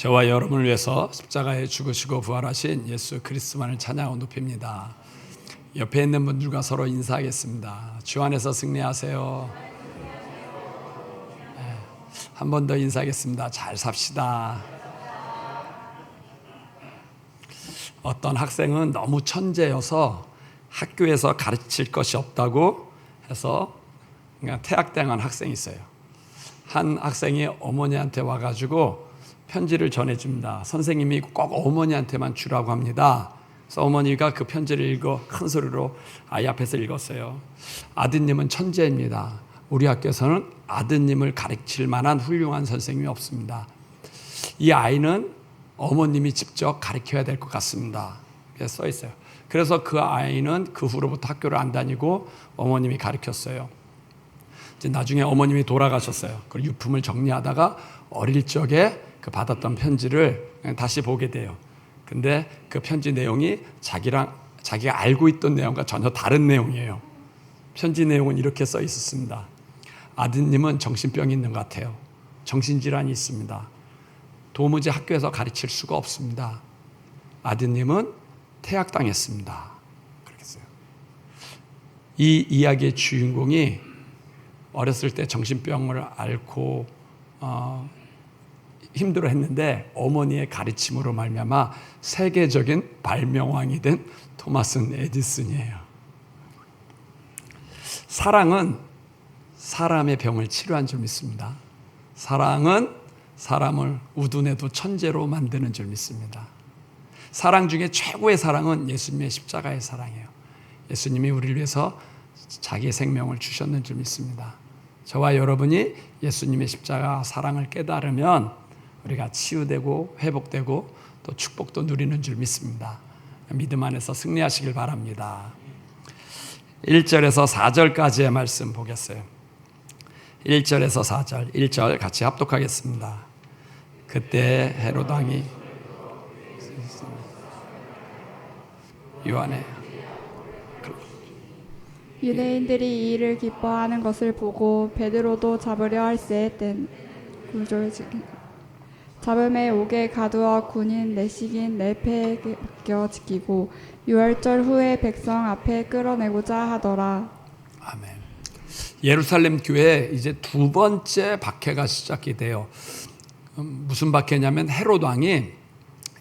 저와 여러분을 위해서 십자가에 죽으시고 부활하신 예수 그리스도만을 찬양하고 높입니다. 옆에 있는 분들과 서로 인사하겠습니다. 주 안에서 승리하세요. 한 번 더 인사하겠습니다. 잘 삽시다. 어떤 학생은 너무 천재여서 학교에서 가르칠 것이 없다고 해서 그냥 퇴학당한 학생이 있어요. 한 학생이 어머니한테 와가지고 편지를 전해줍니다. 선생님이 꼭 어머니한테만 주라고 합니다. 그래서 어머니가 그 편지를 읽어 큰 소리로 아이 앞에서 읽었어요. 아드님은 천재입니다. 우리 학교에서는 아드님을 가르칠 만한 훌륭한 선생님이 없습니다. 이 아이는 어머님이 직접 가르쳐야 될 것 같습니다. 이렇게 써 있어요. 그래서 그 아이는 그 후로부터 학교를 안 다니고 어머님이 가르쳤어요. 이제 나중에 어머님이 돌아가셨어요. 그 유품을 정리하다가 어릴 적에 그 받았던 편지를 다시 보게 돼요. 근데 그 편지 내용이 자기가 알고 있던 내용과 전혀 다른 내용이에요. 편지 내용은 이렇게 써 있었습니다. 아드님은 정신병이 있는 것 같아요. 정신질환이 있습니다. 도무지 학교에서 가르칠 수가 없습니다. 아드님은 퇴학당했습니다. 그렇게 써요. 이 이야기의 주인공이 어렸을 때 정신병을 앓고 힘들어했는데 어머니의 가르침으로 말미암아 세계적인 발명왕이 된 토마스 에디슨이에요. 사랑은 사람의 병을 치료한 줄 믿습니다. 사랑은 사람을 우둔해도 천재로 만드는 줄 믿습니다. 사랑 중에 최고의 사랑은 예수님의 십자가의 사랑이에요. 예수님이 우리를 위해서 자기의 생명을 주셨는 줄 믿습니다. 저와 여러분이 예수님의 십자가 사랑을 깨달으면 우리가 치유되고 회복되고 또 축복도 누리는 줄 믿습니다. 믿음 안에서 승리하시길 바랍니다. 1절에서 4절까지의 말씀 보겠어요. 1절에서 4절, 1절 같이 합독하겠습니다. 그때 헤롯 왕이 요한의 유대인들이 이 일을 기뻐하는 것을 보고 베드로도 잡으려 할세 땐 잡음에 옥에 가두어 군인 내식인 네페에 맡겨 지키고 유월절 후에 백성 앞에 끌어내고자 하더라. 아멘. 예루살렘 교회에 이제 두 번째 박해가 시작이 돼요. 무슨 박해냐면 헤롯 왕이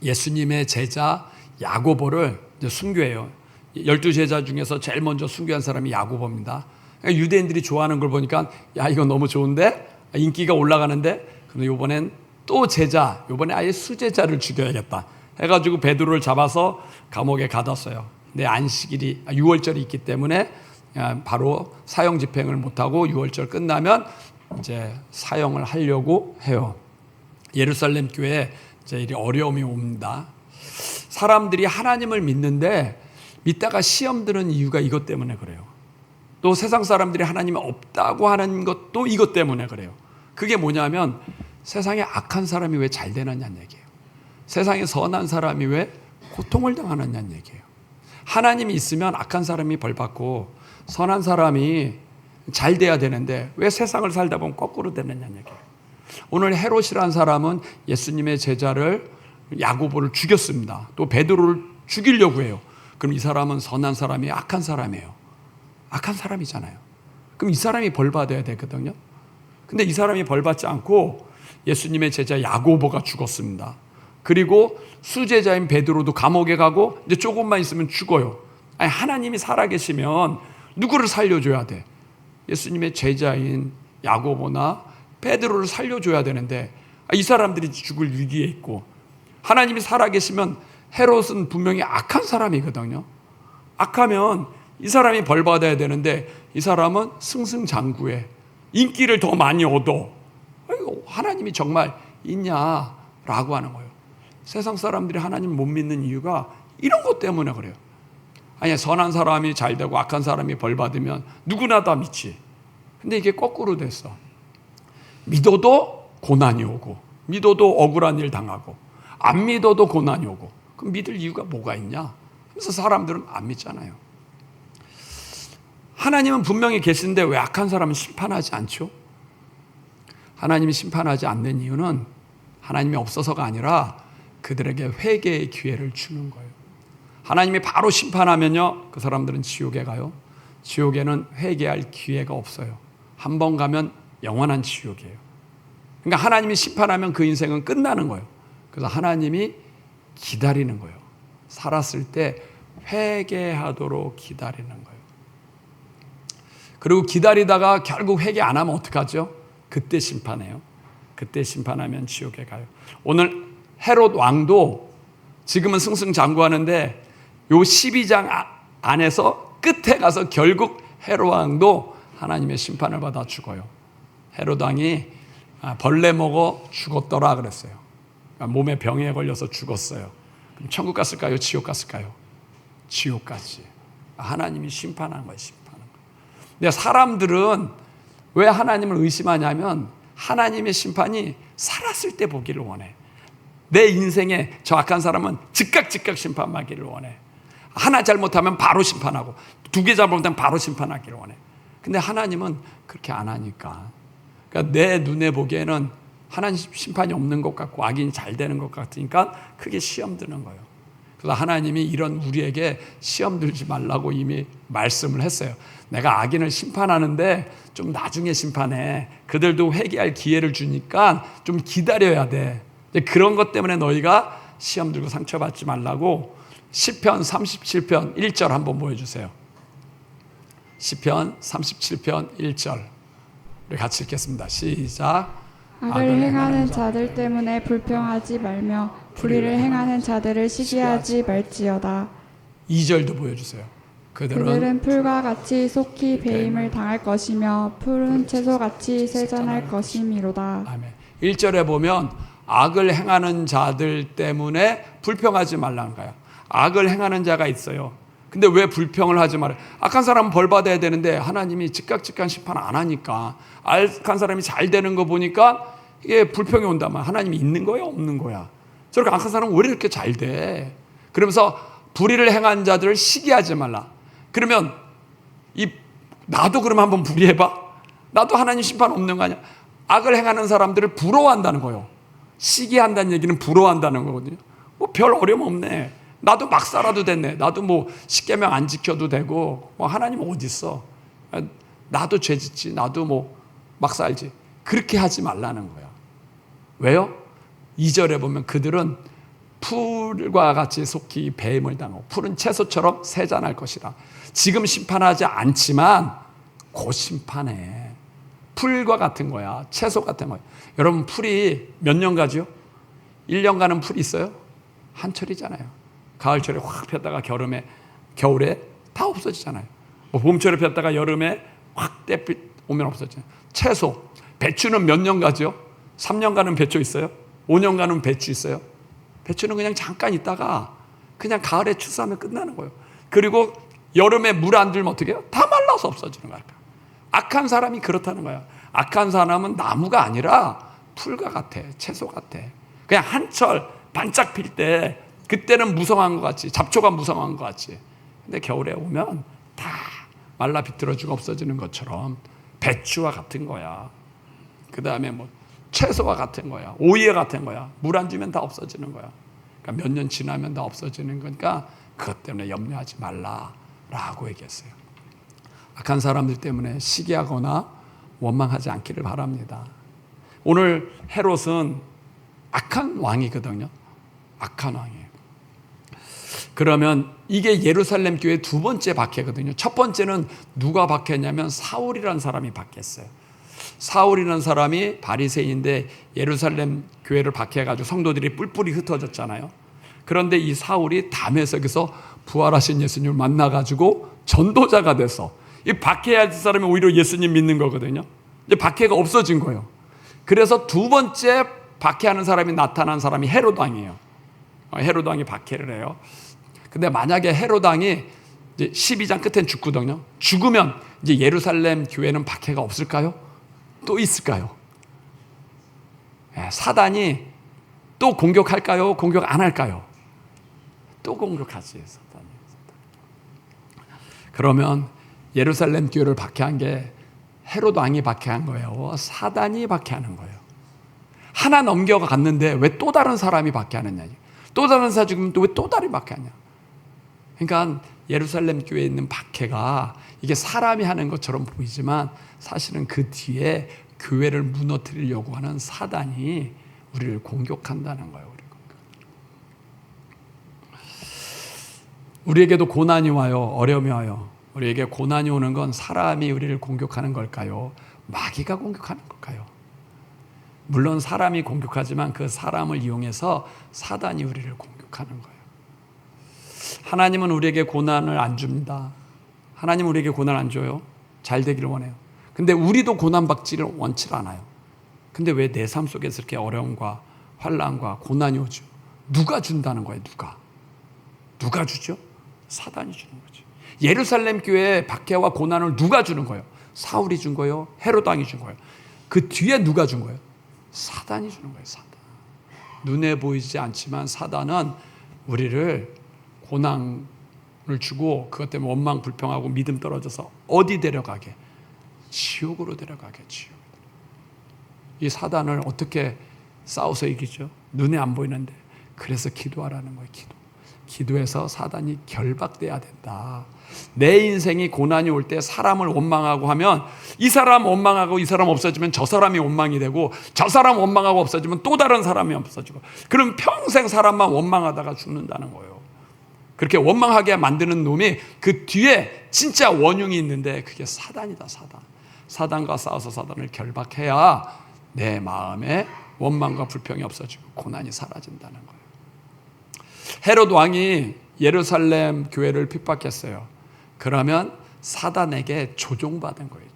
예수님의 제자 야고보를 이제 순교해요. 12제자 중에서 제일 먼저 순교한 사람이 야고보입니다. 유대인들이 좋아하는 걸 보니까 야 이거 너무 좋은데 인기가 올라가는데 그럼 이번엔 또 제자, 이번에 아예 수제자를 죽여야겠다 해가지고 베드로를 잡아서 감옥에 가뒀어요. 근데 안식일이 6월절이 있기 때문에 바로 사형 집행을 못하고 6월절 끝나면 이제 사형을 하려고 해요. 예루살렘 교회에 이제 이 어려움이 옵니다. 사람들이 하나님을 믿는데 믿다가 시험 드는 이유가 이것 때문에 그래요. 또 세상 사람들이 하나님이 없다고 하는 것도 이것 때문에 그래요. 그게 뭐냐면 세상에 악한 사람이 왜 잘 되느냐는 얘기예요. 세상에 선한 사람이 왜 고통을 당하느냐는 얘기예요. 하나님이 있으면 악한 사람이 벌받고 선한 사람이 잘 돼야 되는데 왜 세상을 살다 보면 거꾸로 되느냐는 얘기예요. 오늘 헤롯이라는 사람은 예수님의 제자를 야고보를 죽였습니다. 또 베드로를 죽이려고 해요. 그럼 이 사람은 선한 사람이 악한 사람이에요. 악한 사람이잖아요. 그럼 이 사람이 벌받아야 되거든요. 근데 이 사람이 벌받지 않고 예수님의 제자 야고보가 죽었습니다. 그리고 수제자인 베드로도 감옥에 가고 이제 조금만 있으면 죽어요. 아니, 하나님이 살아계시면 누구를 살려줘야 돼? 예수님의 제자인 야고보나 베드로를 살려줘야 되는데 이 사람들이 죽을 위기에 있고 하나님이 살아계시면 헤롯은 분명히 악한 사람이거든요. 악하면 이 사람이 벌받아야 되는데 이 사람은 승승장구해. 인기를 더 많이 얻어. 하나님이 정말 있냐라고 하는 거예요. 세상 사람들이 하나님 못 믿는 이유가 이런 것 때문에 그래요. 아니 선한 사람이 잘 되고 악한 사람이 벌 받으면 누구나 다 믿지. 근데 이게 거꾸로 됐어. 믿어도 고난이 오고 믿어도 억울한 일 당하고 안 믿어도 고난이 오고 그럼 믿을 이유가 뭐가 있냐? 그래서 사람들은 안 믿잖아요. 하나님은 분명히 계신데 왜 악한 사람은 심판하지 않죠? 하나님이 심판하지 않는 이유는 하나님이 없어서가 아니라 그들에게 회개의 기회를 주는 거예요. 하나님이 바로 심판하면요, 그 사람들은 지옥에 가요. 지옥에는 회개할 기회가 없어요. 한 번 가면 영원한 지옥이에요. 그러니까 하나님이 심판하면 그 인생은 끝나는 거예요. 그래서 하나님이 기다리는 거예요. 살았을 때 회개하도록 기다리는 거예요. 그리고 기다리다가 결국 회개 안 하면 어떡하죠? 그때 심판해요. 그때 심판하면 지옥에 가요. 오늘 헤롯 왕도 지금은 승승장구하는데 요 12장 안에서 끝에 가서 결국 헤롯 왕도 하나님의 심판을 받아 죽어요. 헤롯 왕이 벌레 먹어 죽었더라 그랬어요. 그러니까 몸에 병에 걸려서 죽었어요. 그럼 천국 갔을까요? 지옥 갔을까요? 지옥 갔지. 하나님이 심판한 거예요. 심판한 거예요. 근데 사람들은 왜 하나님을 의심하냐면 하나님의 심판이 살았을 때 보기를 원해. 내 인생에 저 악한 사람은 즉각 심판받기를 원해. 하나 잘못하면 바로 심판하고 2개 잘못하면 바로 심판하기를 원해. 근데 하나님은 그렇게 안 하니까. 그러니까 내 눈에 보기에는 하나님 심판이 없는 것 같고 악인이 잘 되는 것 같으니까 크게 시험 드는 거예요. 그래서 하나님이 이런 우리에게 시험 들지 말라고 이미 말씀을 했어요. 내가 악인을 심판하는데 좀 나중에 심판해. 그들도 회개할 기회를 주니까 좀 기다려야 돼. 그런 것 때문에 너희가 시험 들고 상처받지 말라고 시편 37편 1절 한번 보여주세요. 시편 37편 1절 우리 같이 읽겠습니다. 시작. 악을 행하는 자들 때문에 불평하지 말며 불의를 행하는 자들을 시기하지 말지어다. 2절도 보여주세요. 그들은 풀과 같이 속히 배임을 당할 것이며 푸른 채소같이 세잔할 것이미로다. 아멘. 1절에 보면 악을 행하는 자들 때문에 불평하지 말라는 거야. 악을 행하는 자가 있어요. 근데 왜 불평을 하지 말아요? 악한 사람은 벌 받아야 되는데 하나님이 즉각 심판 안 하니까 악한 사람이 잘 되는 거 보니까 이게 불평이 온다면 하나님이 있는 거야 없는 거야? 저렇게 악한 사람은 왜 이렇게 잘 돼? 그러면서 불의를 행한 자들을 시기하지 말라. 그러면 나도 그러면 한번 불의해봐. 나도 하나님 심판 없는 거 아니야? 악을 행하는 사람들을 부러워한다는 거예요. 시기한다는 얘기는 부러워한다는 거거든요. 뭐 별 어려움 없네. 나도 막 살아도 됐네. 나도 뭐 십계명 안 지켜도 되고 뭐 하나님 어디 있어? 나도 죄 짓지. 나도 뭐 막 살지. 그렇게 하지 말라는 거야. 왜요? 2절에 보면 그들은 풀과 같이 속히 배임을 당하고 푸른 채소처럼 세잔할 것이라. 지금 심판하지 않지만 곧 심판해. 풀과 같은 거야. 채소 같은 거야. 여러분 풀이 몇 년 가죠? 1년 가는 풀이 있어요? 한철이잖아요. 가을철에 확 폈다가 겨울에 다 없어지잖아요. 뭐 봄철에 폈다가 여름에 확 때빛 오면 없어지잖아요. 채소, 배추는 몇 년 가죠? 3년 가는 배추 있어요? 5년 가는 배추 있어요? 배추는 그냥 잠깐 있다가 그냥 가을에 추수하면 끝나는 거예요. 그리고 여름에 물 안 들면 어떻게 해요? 다 말라서 없어지는 거야. 악한 사람이 그렇다는 거야. 악한 사람은 나무가 아니라 풀과 같아. 채소 같아. 그냥 한철 반짝 필 때 그때는 무성한 것 같지. 잡초가 무성한 것 같지. 근데 겨울에 오면 다 말라 비틀어지고 없어지는 것처럼 배추와 같은 거야. 그 다음에 뭐 채소와 같은 거야. 오이와 같은 거야. 물 안 주면 다 없어지는 거야. 그러니까 몇 년 지나면 다 없어지는 거니까 그것 때문에 염려하지 말라라고 얘기했어요. 악한 사람들 때문에 시기하거나 원망하지 않기를 바랍니다. 오늘 헤롯은 악한 왕이거든요. 악한 왕이에요. 그러면 이게 예루살렘 교회 두 번째 박해거든요. 첫 번째는 누가 박해했냐면 사울이라는 사람이 박해했어요. 사울이라는 사람이 바리새인인데 예루살렘 교회를 박해해가지고 성도들이 뿔뿔이 흩어졌잖아요. 그런데 이 사울이 다메섹에서 부활하신 예수님을 만나가지고 전도자가 돼서 이 박해해야 할 사람이 오히려 예수님 믿는 거거든요. 이제 박해가 없어진 거예요. 그래서 두 번째 박해하는 사람이 나타난 사람이 헤롯 왕이에요. 헤롯 왕이 박해를 해요. 근데 만약에 헤롯 왕이 이제 12장 끝엔 죽거든요. 죽으면 이제 예루살렘 교회는 박해가 없을까요? 또 있을까요? 사단이 또 공격할까요? 공격 안 할까요? 또 공격하지. 사단이. 그러면 예루살렘 교회를 박해한 게 헤롯 왕이 박해한 거예요? 사단이 박해하는 거예요? 하나 넘겨갔는데 왜 또 다른 사람이 박해하느냐. 또 다른 사람이 죽으면 또 왜 또 다른 박해하냐. 그러니까 예루살렘 교회에 있는 박해가 이게 사람이 하는 것처럼 보이지만 사실은 그 뒤에 교회를 무너뜨리려고 하는 사단이 우리를 공격한다는 거예요. 우리에게도 고난이 와요. 어려움이 와요. 우리에게 고난이 오는 건 사람이 우리를 공격하는 걸까요? 마귀가 공격하는 걸까요? 물론 사람이 공격하지만 그 사람을 이용해서 사단이 우리를 공격하는 거예요. 하나님은 우리에게 고난을 안 줍니다. 하나님은 우리에게 고난을 안 줘요. 잘 되기를 원해요. 근데 우리도 고난받지를 원치 않아요. 근데 왜 내 삶 속에서 이렇게 어려움과 환난과 고난이 오죠? 누가 준다는 거예요? 누가 주죠? 사단이 주는 거죠. 예루살렘 교회에 박해와 고난을 누가 주는 거예요? 사울이 준 거예요? 헤롯 왕이 준 거예요? 그 뒤에 누가 준 거예요? 사단이 주는 거예요. 사단. 눈에 보이지 않지만 사단은 우리를 고난을 주고 그것 때문에 원망 불평하고 믿음 떨어져서 어디 데려가게? 지옥으로 데려가게. 지옥. 이 사단을 어떻게 싸워서 이기죠? 눈에 안 보이는데. 그래서 기도하라는 거예요. 기도해서 사단이 결박돼야 된다. 내 인생이 고난이 올 때 사람을 원망하고 하면 이 사람 원망하고 이 사람 없어지면 저 사람이 원망이 되고 저 사람 원망하고 없어지면 또 다른 사람이 없어지고 그럼 평생 사람만 원망하다가 죽는다는 거예요. 그렇게 원망하게 만드는 놈이 그 뒤에 진짜 원흉이 있는데 그게 사단이다. 사단과 싸워서 사단을 결박해야 내 마음에 원망과 불평이 없어지고 고난이 사라진다는 거예요. 헤롯 왕이 예루살렘 교회를 핍박했어요. 그러면 사단에게 조종받은 거예요.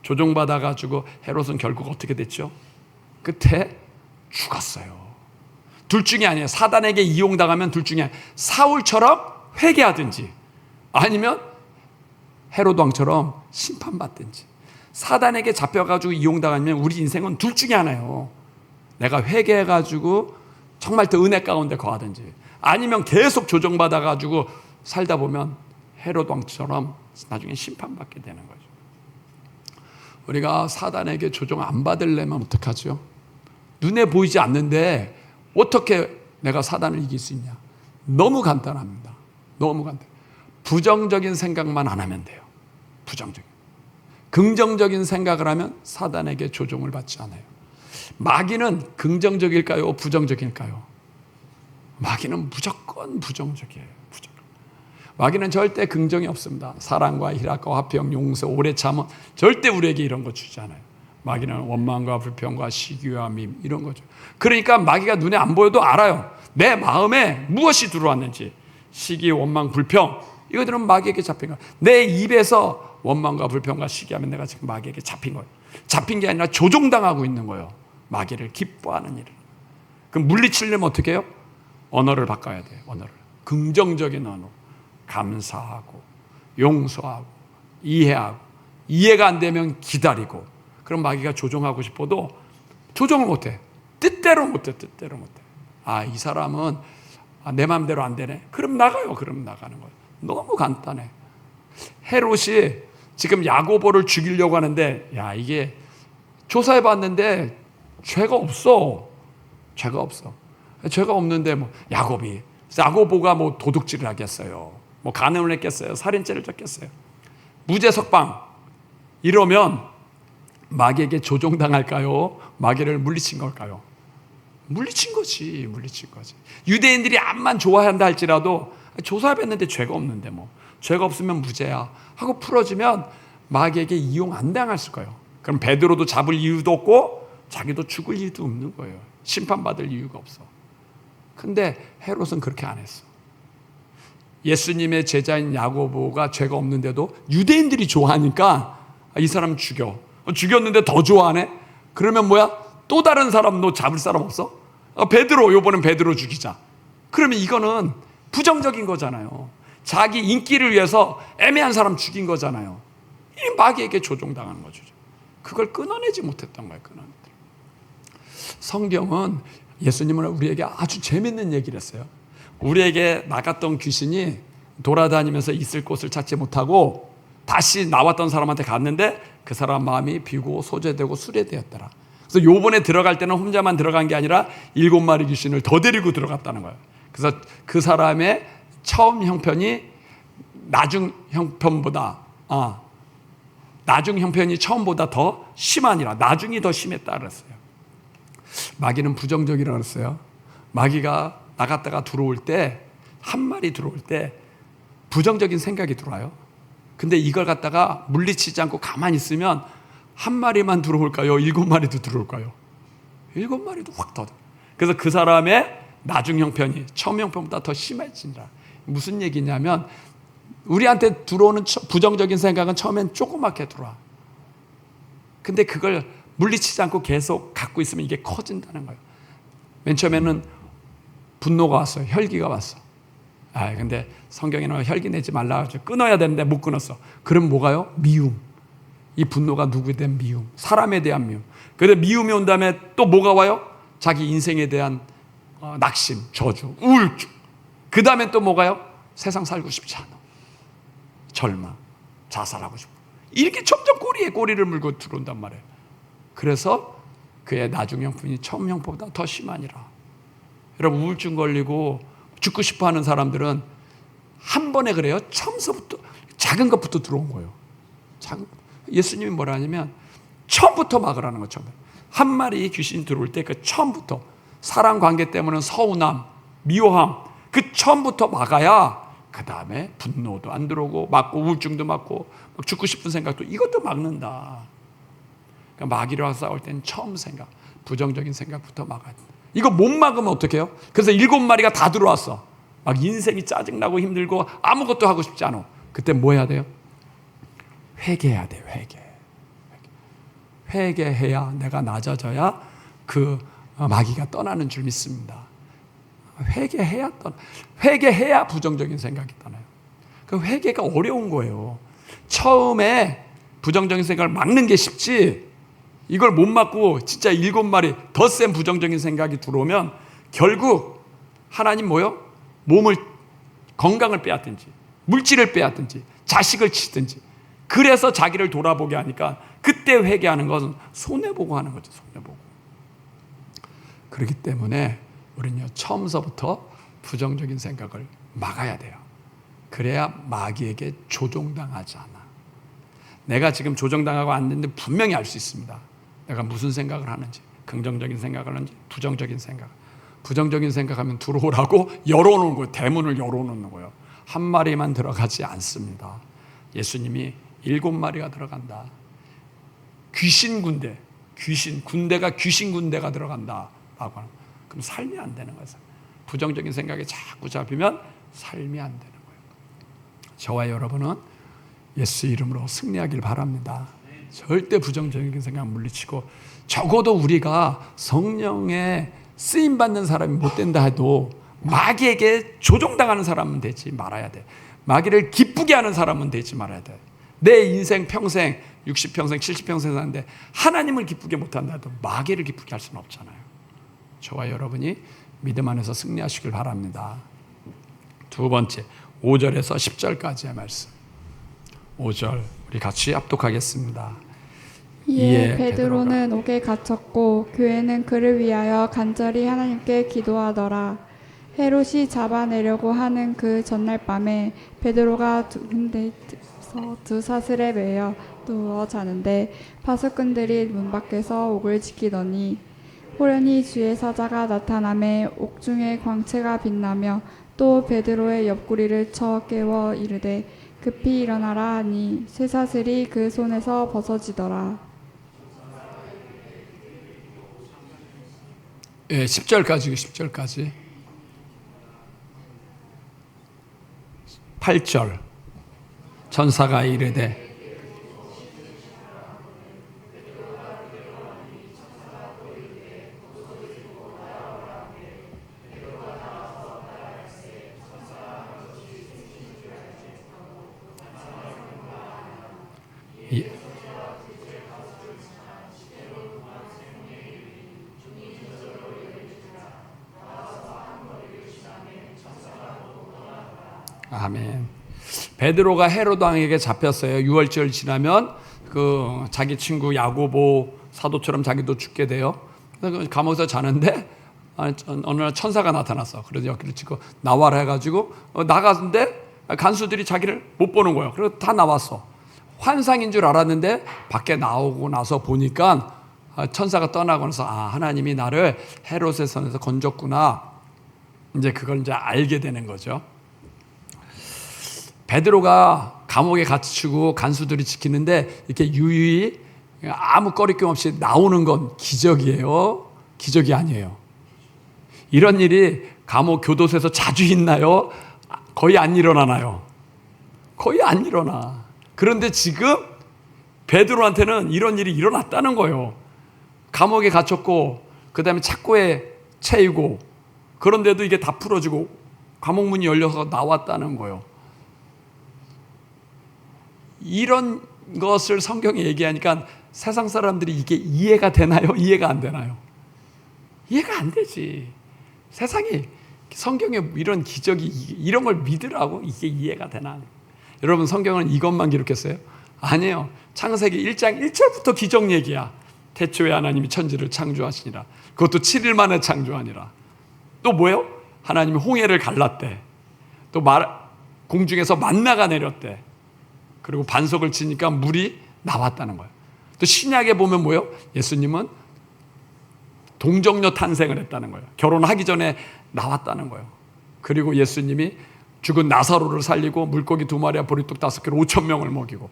조종받아가지고 헤롯은 결국 어떻게 됐죠? 끝에 죽었어요. 둘 중에 아니에요. 사단에게 이용당하면 둘 중에 사울처럼 회개하든지 아니면 헤롯 왕처럼 심판받든지. 사단에게 잡혀가지고 이용당하면 우리 인생은 둘 중에 하나예요. 내가 회개해가지고 정말 더 은혜 가운데 거하든지 아니면 계속 조정받아가지고 살다 보면 헤롯 왕처럼 나중에 심판받게 되는 거죠. 우리가 사단에게 조정 안 받으려면 어떡하죠? 눈에 보이지 않는데 어떻게 내가 사단을 이길 수 있냐? 너무 간단합니다. 너무 간단. 부정적인 생각만 안 하면 돼요. 부정적인. 긍정적인 생각을 하면 사단에게 조종을 받지 않아요. 마귀는 긍정적일까요? 부정적일까요? 마귀는 무조건 부정적이에요. 마귀는 절대 긍정이 없습니다. 사랑과 희락과 화평, 용서, 오래 참음 절대 우리에게 이런 거 주지 않아요. 마귀는 원망과 불평과 시기와 밈 이런 거죠. 그러니까 마귀가 눈에 안 보여도 알아요. 내 마음에 무엇이 들어왔는지. 시기, 원망, 불평 이거들은 마귀에게 잡힌 거예요. 내 입에서 원망과 불평과 시기하면 내가 지금 마귀에게 잡힌 거예요. 잡힌 게 아니라 조종당하고 있는 거예요. 마귀를 기뻐하는 일을. 그럼 물리치려면 어떻게 해요? 언어를 바꿔야 돼요. 언어를. 긍정적인 언어. 감사하고 용서하고 이해하고 이해가 안 되면 기다리고. 그럼 마귀가 조종하고 싶어도 조종을 못해. 뜻대로 못해. 아, 이 사람은 내 마음대로 안 되네. 그럼 나가요. 그럼 나가는 거예요. 너무 간단해. 헤롯이 지금 야고보를 죽이려고 하는데 야, 이게 조사해 봤는데 죄가 없어. 죄가 없는데 뭐 야고보가 뭐 도둑질을 하겠어요. 뭐 간음을 했겠어요. 살인죄를 졌겠어요. 무죄 석방 이러면 마귀에게 조종당할까요? 마귀를 물리친 걸까요? 물리친 거지. 유대인들이 암만 좋아한다 할지라도 조사해봤는데 죄가 없는데 뭐 죄가 없으면 무죄야 하고 풀어주면 마귀에게 이용 안 당했을 거예요. 그럼 베드로도 잡을 이유도 없고 자기도 죽을 이유도 없는 거예요. 심판받을 이유가 없어. 근데 헤롯은 그렇게 안 했어. 예수님의 제자인 야고보가 죄가 없는데도 유대인들이 좋아하니까 이 사람 죽였는데 더 좋아하네? 그러면 뭐야? 또 다른 사람 너 잡을 사람 없어? 베드로, 요번엔 베드로 죽이자. 그러면 이거는 부정적인 거잖아요. 자기 인기를 위해서 애매한 사람 죽인 거잖아요. 이 마귀에게 조종당하는 거죠. 그걸 끊어내지 못했던 거예요. 성경은 예수님은 우리에게 아주 재밌는 얘기를 했어요. 우리에게 나갔던 귀신이 돌아다니면서 있을 곳을 찾지 못하고 다시 나왔던 사람한테 갔는데 그 사람 마음이 비고 소재되고 수레되었더라. 그래서 요번에 들어갈 때는 혼자만 들어간 게 아니라 7마리 귀신을 더 데리고 들어갔다는 거예요. 그래서 그 사람의 처음 형편이 나중 형편보다 나중 형편이 처음보다 더 심하니라. 나중이 더 심했다 그랬어요. 마귀는 부정적이라고 그랬어요. 마귀가 나갔다가 들어올 때, 한 마리 들어올 때 부정적인 생각이 들어와요. 근데 이걸 갖다가 물리치지 않고 가만히 있으면 한 마리만 들어올까요? 7마리도 들어올까요? 7마리도 확 더. 그래서 그 사람의 나중 형편이 처음 형편보다 더 심해진다. 무슨 얘기냐면 우리한테 들어오는 부정적인 생각은 처음엔 조그맣게 들어와. 근데 그걸 물리치지 않고 계속 갖고 있으면 이게 커진다는 거예요. 맨 처음에는 분노가 왔어요. 혈기가 왔어. 근데 성경에는 혈기 내지 말라 가지고 끊어야 되는데 못 끊었어. 그럼 뭐가요? 미움. 이 분노가 누구에 대한 미움, 사람에 대한 미움. 그런데 미움이 온 다음에 또 뭐가 와요? 자기 인생에 대한 낙심, 저주, 우울증. 그 다음에 또 뭐가요? 세상 살고 싶지 않아. 절망, 자살하고 싶어. 이렇게 점점 꼬리에 꼬리를 물고 들어온단 말이에요. 그래서 그의 나중 형편이 처음 형편보다 더 심하니라. 여러분, 우울증 걸리고 죽고 싶어 하는 사람들은 한 번에 그래요. 처음서부터 작은 것부터 들어온 거예요. 예수님이 뭐라 하냐면 처음부터 막으라는 거. 처음에 한 마리 귀신 들어올 때 그 처음부터 사람 관계 때문에 서운함, 미워함, 그 처음부터 막아야 그 다음에 분노도 안 들어오고 막고 우울증도 막고 막 죽고 싶은 생각도 이것도 막는다. 그러니까 마귀랑 싸울 때는 처음 생각, 부정적인 생각부터 막아야 돼. 이거 못 막으면 어떡해요? 그래서 7마리가 다 들어왔어. 막 인생이 짜증나고 힘들고 아무것도 하고 싶지 않아. 그때 뭐 해야 돼요? 회개해야 돼요. 회개해야 내가 낮아져야 그 마귀가 떠나는 줄 믿습니다. 회개해야 부정적인 생각이 떠나요. 그 회개가 어려운 거예요. 처음에 부정적인 생각을 막는 게 쉽지, 이걸 못 막고 진짜 7마리 더 센 부정적인 생각이 들어오면 결국 하나님 뭐요? 몸을, 건강을 빼앗든지 물질을 빼앗든지 자식을 치든지, 그래서 자기를 돌아보게 하니까 그때 회개하는 것은 손해보고 하는 거죠. 손해보고. 그렇기 때문에 우리는요, 처음서부터 부정적인 생각을 막아야 돼요. 그래야 마귀에게 조종당하지 않아. 내가 지금 조종당하고 앉는데 분명히 알 수 있습니다. 내가 무슨 생각을 하는지, 긍정적인 생각을 하는지, 부정적인 생각. 부정적인 생각하면 들어오라고 열어놓는 거예요. 대문을 열어놓는 거예요. 한 마리만 들어가지 않습니다. 예수님이 7마리가 들어간다. 귀신 군대, 군대가 귀신 군대가 들어간다 라고 하는. 그럼 삶이 안 되는 거예요. 부정적인 생각에 자꾸 잡히면 삶이 안 되는 거예요. 저와 여러분은 예수 이름으로 승리하길 바랍니다. 절대 부정적인 생각 물리치고, 적어도 우리가 성령에 쓰임받는 사람이 못 된다 해도 마귀에게 조종당하는 사람은 되지 말아야 돼. 마귀를 기쁘게 하는 사람은 되지 말아야 돼. 내 인생 평생 60평생 70평생 사는데 하나님을 기쁘게 못한다 해도 마귀를 기쁘게 할 수는 없잖아요. 저와 여러분이 믿음 안에서 승리하시길 바랍니다. 두 번째, 5절에서 10절까지의 말씀. 5절 우리 같이 합독하겠습니다. 이에 베드로는 옥에 갇혔고 교회는 그를 위하여 간절히 하나님께 기도하더라. 헤롯이 잡아내려고 하는 그 전날 밤에 베드로가 군대에서 두 사슬에 매여 누워 자는데 파수꾼들이 문 밖에서 옥을 지키더니 호련히 주의 사자가 나타나매 옥중에 광채가 빛나며 또 베드로의 옆구리를 쳐 깨워 이르되 급히 일어나라 하니 쇠사슬이 그 손에서 벗어지더라. 10절까지 8절 천사가 이르되 아멘. 베드로가 헤롯 왕에게 잡혔어요. 6월절 지나면 그 자기 친구 야고보 사도처럼 자기도 죽게 돼요. 그래서 감옥에서 자는데 어느 날 천사가 나타났어. 그래서 여기를 치고 나와라 해가지고 나갔는데 간수들이 자기를 못 보는 거예요. 그래서 다 나왔어. 환상인 줄 알았는데 밖에 나오고 나서 보니까 천사가 떠나고 나서 하나님이 나를 헤롯의 손에서 건졌구나. 이제 그걸 이제 알게 되는 거죠. 베드로가 감옥에 갇히고 간수들이 지키는데 이렇게 유유히 아무 거리낌 없이 나오는 건 기적이에요. 기적이 아니에요. 이런 일이 감옥 교도소에서 자주 있나요? 거의 안 일어나나요? 거의 안 일어나. 그런데 지금 베드로한테는 이런 일이 일어났다는 거예요. 감옥에 갇혔고 그 다음에 착고에 채이고 그런데도 이게 다 풀어지고 감옥 문이 열려서 나왔다는 거예요. 이런 것을 성경에 얘기하니까 세상 사람들이 이게 이해가 되나요? 이해가 안 되나요? 이해가 안 되지. 세상에 성경에 이런 기적이 이런 걸 믿으라고 이게 이해가 되나? 여러분 성경은 이것만 기록했어요? 아니에요. 창세기 1장 1절부터 기적 얘기야. 태초에 하나님이 천지를 창조하시니라. 그것도 7일 만에 창조하니라. 또 뭐예요? 하나님이 홍해를 갈랐대. 또 공중에서 만나가 내렸대. 그리고 반석을 치니까 물이 나왔다는 거예요. 또 신약에 보면 뭐예요? 예수님은 동정녀 탄생을 했다는 거예요. 결혼하기 전에 나왔다는 거예요. 그리고 예수님이 죽은 나사로를 살리고 물고기 2마리와 보리떡 5개로 5,000명을 먹이고,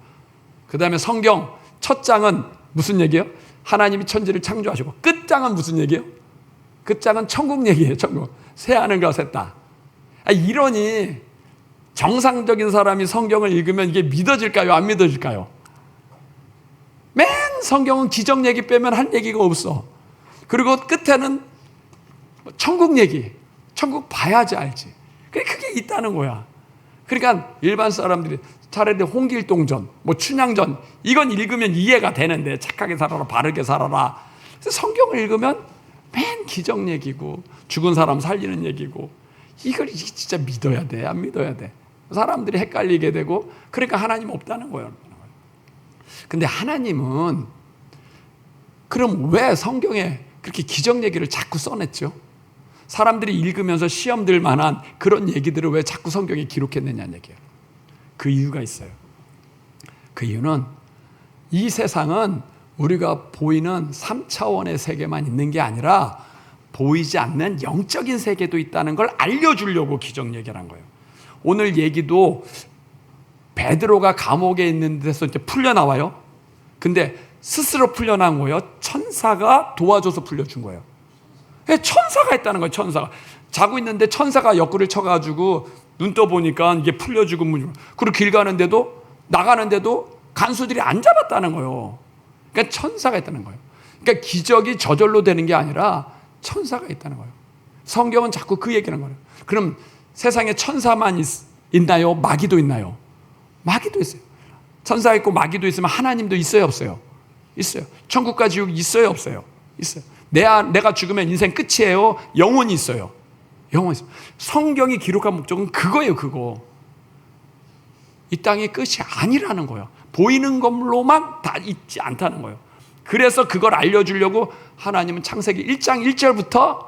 그 다음에 성경 첫 장은 무슨 얘기예요? 하나님이 천지를 창조하시고, 끝장은 무슨 얘기예요? 끝장은 천국 얘기예요. 천국. 새하늘과 새 땅. 이러니 정상적인 사람이 성경을 읽으면 이게 믿어질까요? 안 믿어질까요? 맨 성경은 기적 얘기 빼면 할 얘기가 없어. 그리고 끝에는 천국 얘기. 천국 봐야지 알지. 그게 있다는 거야. 그러니까 일반 사람들이 차라리 홍길동전, 춘향전 이건 읽으면 이해가 되는데, 착하게 살아라, 바르게 살아라. 그래서 성경을 읽으면 맨 기적 얘기고 죽은 사람 살리는 얘기고, 이걸 진짜 믿어야 돼, 안 믿어야 돼? 사람들이 헷갈리게 되고, 그러니까 하나님 없다는 거예요. 근데 하나님은 그럼 왜 성경에 그렇게 기적 얘기를 자꾸 써냈죠? 사람들이 읽으면서 시험 들 만한 그런 얘기들을 왜 자꾸 성경에 기록했느냐는 얘기예요. 그 이유가 있어요. 그 이유는 이 세상은 우리가 보이는 3차원의 세계만 있는 게 아니라 보이지 않는 영적인 세계도 있다는 걸 알려주려고 기적 얘기를 한 거예요. 오늘 얘기도 베드로가 감옥에 있는 데서 이제 풀려나와요. 근데 스스로 풀려난 거예요? 천사가 도와줘서 풀려준 거예요. 천사가 있다는 거예요. 천사가. 자고 있는데 천사가 옆구리를 쳐가지고 눈 떠보니까 이게 풀려지고, 그리고 길 가는데도 나가는데도 간수들이 안 잡았다는 거예요. 그러니까 천사가 있다는 거예요. 그러니까 기적이 저절로 되는 게 아니라 천사가 있다는 거예요. 성경은 자꾸 그 얘기를 하는 거예요. 그럼 세상에 천사만 있나요? 마귀도 있나요? 마귀도 있어요. 천사 있고 마귀도 있으면 하나님도 있어요, 없어요? 있어요. 천국과 지옥이 있어요, 없어요? 있어요. 내가 죽으면 인생 끝이에요? 영원히 있어요. 영원히 있어요. 성경이 기록한 목적은 그거예요, 그거. 이 땅이 끝이 아니라는 거예요. 보이는 것로만 다 있지 않다는 거예요. 그래서 그걸 알려주려고 하나님은 창세기 1장 1절부터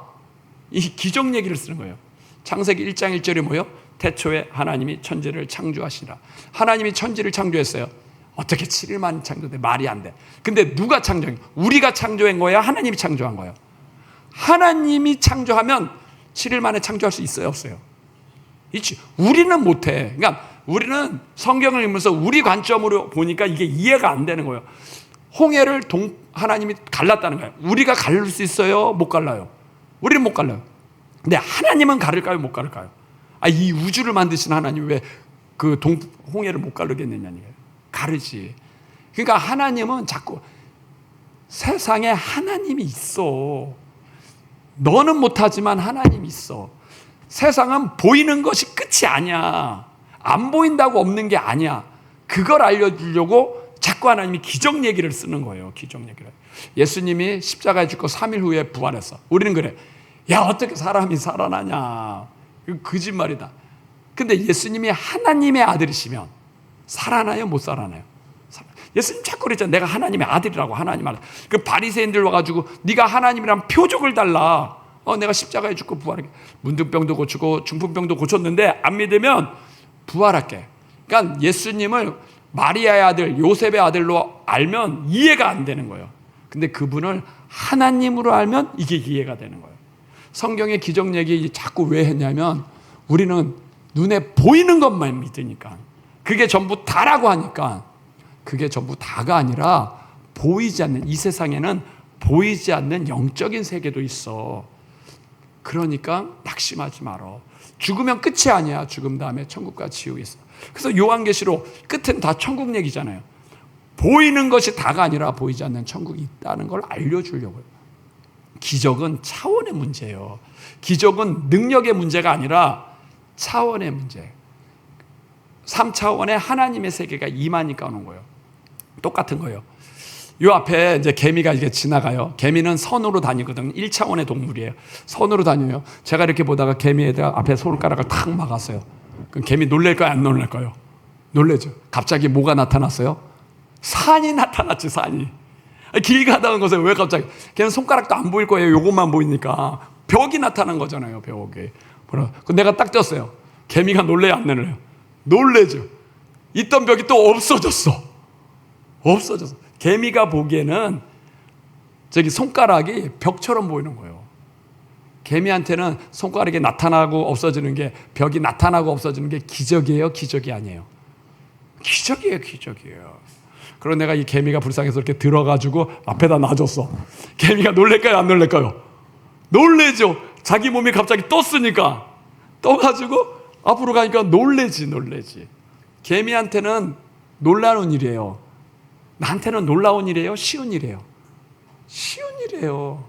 이 기적 얘기를 쓰는 거예요. 창세기 1장 1절이 뭐예요? 태초에 하나님이 천지를 창조하시니라. 하나님이 천지를 창조했어요. 어떻게 7일 만에 창조돼? 말이 안 돼. 근데 누가 창조한 거예요? 우리가 창조한 거야? 하나님이 창조한 거예요? 하나님이 창조하면 7일 만에 창조할 수 있어요, 없어요? 있지. 우리는 못해. 그러니까 우리는 성경을 읽으면서 우리 관점으로 보니까 이게 이해가 안 되는 거예요. 홍해를 하나님이 갈랐다는 거예요. 우리가 가를 수 있어요? 못 갈라요? 우리는 못 갈라요. 근데 하나님은 가를까요? 못 가를까요? 이 우주를 만드신 하나님이 왜 그 홍해를 못 가르겠느냐는 거예요. 가르지. 그러니까 하나님은 자꾸 세상에 하나님이 있어. 너는 못하지만 하나님이 있어. 세상은 보이는 것이 끝이 아니야. 안 보인다고 없는 게 아니야. 그걸 알려주려고 자꾸 하나님이 기적 얘기를 쓰는 거예요. 기적 얘기를. 예수님이 십자가에 죽고 3일 후에 부활했어. 우리는 그래. 야, 어떻게 사람이 살아나냐. 이거 거짓말이다. 근데 예수님이 하나님의 아들이시면 살아나요? 못 살아나요? 예수님 자꾸 그랬잖아요. 내가 하나님의 아들이라고. 하나님 아들. 그 바리새인들 와가지고 네가 하나님이란 표적을 달라. 내가 십자가에 죽고 부활하게. 문둥병도 고치고 중풍병도 고쳤는데 안 믿으면 부활할게. 그러니까 예수님을 마리아의 아들, 요셉의 아들로 알면 이해가 안 되는 거예요. 근데 그분을 하나님으로 알면 이게 이해가 되는 거예요. 성경의 기적 얘기 자꾸 왜 했냐면 우리는 눈에 보이는 것만 믿으니까, 그게 전부 다라고 하니까, 그게 전부 다가 아니라 보이지 않는, 이 세상에는 보이지 않는 영적인 세계도 있어. 그러니까 낙심하지 말어. 죽으면 끝이 아니야. 죽음 다음에 천국과 지옥이 있어. 그래서 요한계시록 끝은 다 천국 얘기잖아요. 보이는 것이 다가 아니라 보이지 않는 천국이 있다는 걸 알려주려고요. 기적은 차원의 문제예요. 기적은 능력의 문제가 아니라 차원의 문제. 3차원의 하나님의 세계가 임하니까 오는 거예요. 똑같은 거예요. 요 앞에 이제 개미가 이렇게 지나가요. 개미는 선으로 다니거든요. 1차원의 동물이에요. 선으로 다녀요. 제가 이렇게 보다가 개미에다가 앞에 손가락을 탁 막았어요. 그럼 개미 놀랄까요? 안 놀랄까요? 놀래죠. 갑자기 뭐가 나타났어요? 산이 나타났지, 산이. 길 가다 온 것에 왜 갑자기? 걔는 손가락도 안 보일 거예요. 요것만 보이니까. 벽이 나타난 거잖아요, 벽이. 내가 딱 떴어요. 개미가 놀래요, 안 놀래요? 놀래죠. 있던 벽이 또 없어졌어. 없어졌어. 개미가 보기에는 저기 손가락이 벽처럼 보이는 거예요. 개미한테는 손가락이 나타나고 없어지는 게, 벽이 나타나고 없어지는 게 기적이에요, 기적이 아니에요? 기적이에요, 기적이에요. 그럼 내가 이 개미가 불쌍해서 이렇게 들어가지고 앞에다 놔줬어. 개미가 놀랄까요, 안 놀랄까요? 놀래죠. 자기 몸이 갑자기 떴으니까. 떠가지고 앞으로 가니까 놀래지. 개미한테는 놀라운 일이에요. 나한테는 놀라운 일이에요? 쉬운 일이에요? 쉬운 일이에요.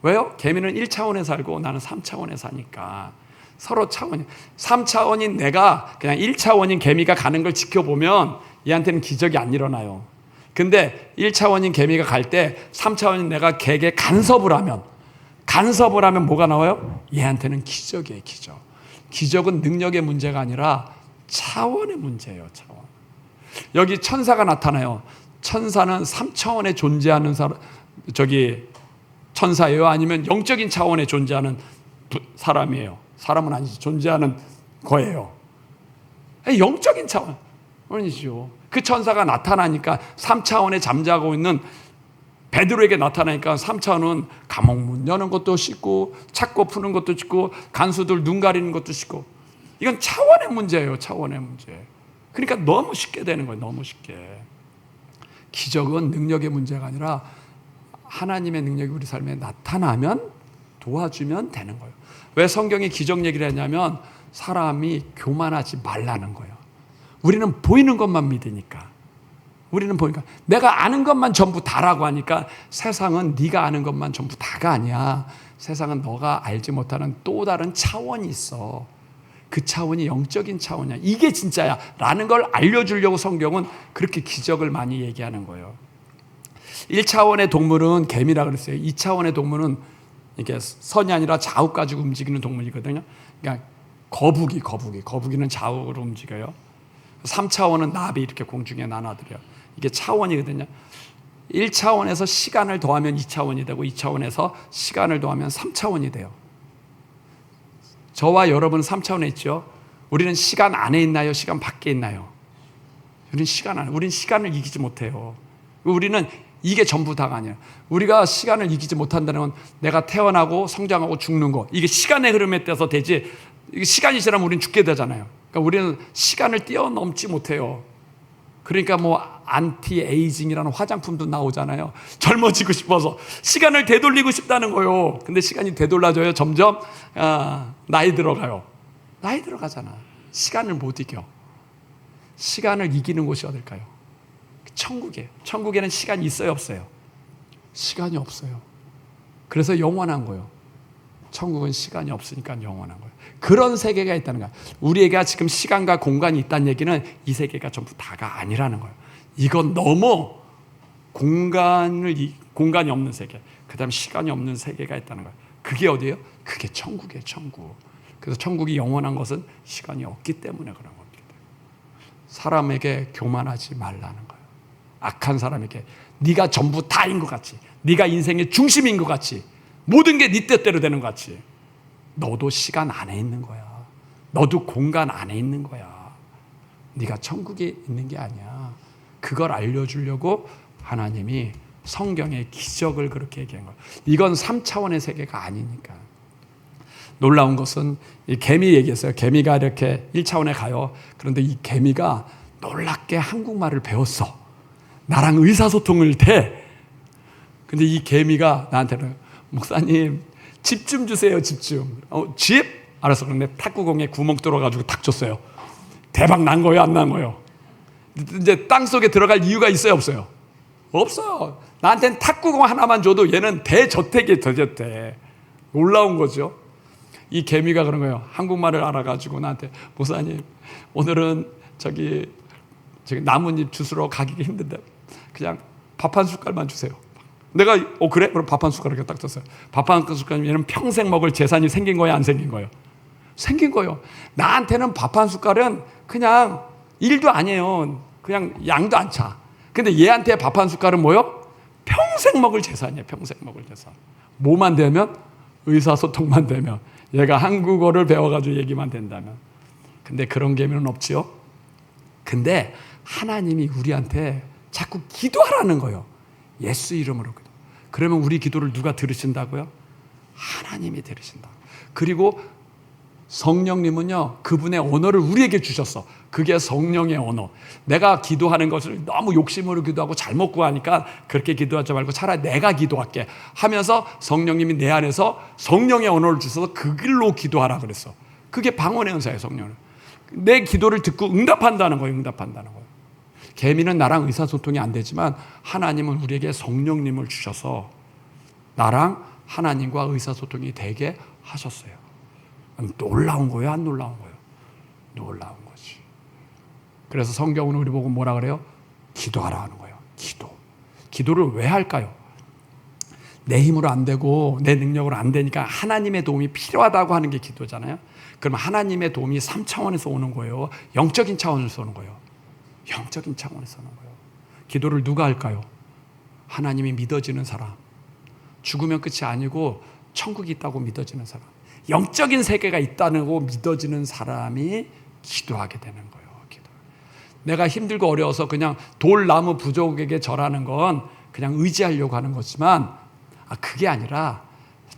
왜요? 개미는 1차원에 살고 나는 3차원에 사니까. 서로 차원이. 3차원인 내가 그냥 1차원인 개미가 가는 걸 지켜보면 얘한테는 기적이 안 일어나요. 근데 1차원인 개미가 갈 때 3차원인 내가 걔에게 간섭을 하면 뭐가 나와요? 얘한테는 기적이에요, 기적. 기적은 능력의 문제가 아니라 차원의 문제예요, 차원. 여기 천사가 나타나요. 천사는 3차원에 존재하는 천사예요? 아니면 영적인 차원에 존재하는 사람이에요? 사람은 아니지. 존재하는 거예요. 영적인 차원이죠. 그 천사가 나타나니까 3차원에 잠자고 있는 베드로에게 나타나니까 3차원은 감옥 문 여는 것도 쉽고 찾고 푸는 것도 쉽고 간수들 눈 가리는 것도 쉽고, 이건 차원의 문제예요. 차원의 문제. 그러니까 너무 쉽게 되는 거예요. 너무 쉽게. 기적은 능력의 문제가 아니라 하나님의 능력이 우리 삶에 나타나면 도와주면 되는 거예요. 왜 성경이 기적 얘기를 했냐면 사람이 교만하지 말라는 거예요. 우리는 보이는 것만 믿으니까. 우리는 보니까 내가 아는 것만 전부 다라고 하니까 세상은 네가 아는 것만 전부 다가 아니야. 세상은 너가 알지 못하는 또 다른 차원이 있어. 그 차원이 영적인 차원이야. 이게 진짜야 라는 걸 알려주려고 성경은 그렇게 기적을 많이 얘기하는 거예요. 1차원의 동물은 개미라 그랬어요. 2차원의 동물은 이게 선이 아니라 좌우 가지고 움직이는 동물이거든요. 그러니까 거북이는 좌우로 움직여요. 3차원은 나비 이렇게 공중에 나눠드려요. 이게 차원이거든요. 1차원에서 시간을 더하면 2차원이 되고 2차원에서 시간을 더하면 3차원이 돼요. 저와 여러분은 3차원에 있죠. 우리는 시간 안에 있나요? 시간 밖에 있나요? 우리는 시간 안에. 우리는 시간을 이기지 못해요. 우리는 이게 전부 다가 아니에요. 우리가 시간을 이기지 못한다는 건 내가 태어나고 성장하고 죽는 거, 이게 시간의 흐름에 따라서 되지, 시간이 지나면 우리는 죽게 되잖아요. 그러니까 우리는 시간을 뛰어넘지 못해요. 그러니까 뭐 안티에이징이라는 화장품도 나오잖아요. 젊어지고 싶어서 시간을 되돌리고 싶다는 거예요. 근데 시간이 되돌아져요. 점점 나이 들어가요. 나이 들어가잖아. 시간을 못 이겨. 시간을 이기는 곳이 어딜까요? 천국이에요. 천국에는 시간이 있어요, 없어요? 시간이 없어요. 그래서 영원한 거예요. 천국은 시간이 없으니까 영원한 거예요. 그런 세계가 있다는 거예요. 우리가 지금 시간과 공간이 있다는 얘기는 이 세계가 전부 다가 아니라는 거예요. 이건 너무 공간이 없는 세계, 그 다음에 시간이 없는 세계가 있다는 거예요. 그게 어디예요? 그게 천국이에요, 천국. 그래서 천국이 영원한 것은 시간이 없기 때문에 그런 겁니다. 사람에게 교만하지 말라는 거예요. 악한 사람에게 네가 전부 다인 것 같이, 네가 인생의 중심인 것 같이, 모든 게 네 뜻대로 되는 것 같이. 너도 시간 안에 있는 거야. 너도 공간 안에 있는 거야. 네가 천국에 있는 게 아니야. 그걸 알려주려고 하나님이 성경의 기적을 그렇게 얘기한 거야. 이건 3차원의 세계가 아니니까. 놀라운 것은 이 개미 얘기했어요. 개미가 이렇게 1차원에 가요. 그런데 이 개미가 놀랍게 한국말을 배웠어. 나랑 의사소통을 돼. 근데 이 개미가 나한테는 목사님 집 좀 주세요. 집 좀. 집? 알았어. 그런데 탁구공에 구멍 뚫어가지고 탁 줬어요. 대박 난 거예요? 안 난 거예요? 이제 땅 속에 들어갈 이유가 있어요? 없어요? 없어요. 나한테는 탁구공 하나만 줘도 얘는 대저택이에요. 대저택. 놀라운 거죠. 이 개미가 그런 거예요. 한국말을 알아가지고 나한테 목사님 오늘은 저기 나뭇잎 주스러 가기가 힘든데 그냥 밥 한 숟갈만 주세요. 내가 그래? 그럼 밥 한 숟갈 이렇게 딱 줬어요. 밥 한 숟갈이면 얘는 평생 먹을 재산이 생긴 거예요? 안 생긴 거예요? 생긴 거예요. 나한테는 밥 한 숟갈은 그냥 일도 아니에요. 그냥 양도 안 차. 근데 얘한테 밥 한 숟갈은 뭐요? 평생 먹을 재산이에요. 평생 먹을 재산. 뭐만 되면? 의사소통만 되면. 얘가 한국어를 배워가지고 얘기만 된다면. 근데 그런 개미는 없지요. 근데 하나님이 우리한테 자꾸 기도하라는 거예요. 예수 이름으로 기도. 그러면 우리 기도를 누가 들으신다고요? 하나님이 들으신다. 그리고 성령님은요, 그분의 언어를 우리에게 주셨어. 그게 성령의 언어. 내가 기도하는 것을 너무 욕심으로 기도하고 잘못 구하니까 그렇게 기도하지 말고 차라리 내가 기도할게 하면서 성령님이 내 안에서 성령의 언어를 주셔서 그 길로 기도하라 그랬어. 그게 방언의 은사예요, 성령은. 내 기도를 듣고 응답한다는 거예요, 응답한다는 거예요. 개미는 나랑 의사소통이 안 되지만 하나님은 우리에게 성령님을 주셔서 나랑 하나님과 의사소통이 되게 하셨어요. 놀라운 거예요, 안 놀라운 거예요? 놀라운 거지. 그래서 성경은 우리 보고 뭐라 그래요? 기도하라 하는 거예요. 기도를 왜 할까요? 내 힘으로 안 되고 내 능력으로 안 되니까 하나님의 도움이 필요하다고 하는 게 기도잖아요. 그러면 하나님의 도움이 3차원에서 오는 거예요? 영적인 차원에서 오는 거예요? 영적인 차원에서 오는 거예요. 기도를 누가 할까요? 하나님이 믿어지는 사람. 죽으면 끝이 아니고 천국이 있다고 믿어지는 사람. 영적인 세계가 있다는 거 믿어지는 사람이 기도하게 되는 거예요. 내가 힘들고 어려워서 그냥 돌나무 부족에게 절하는 건 그냥 의지하려고 하는 거지만 그게 아니라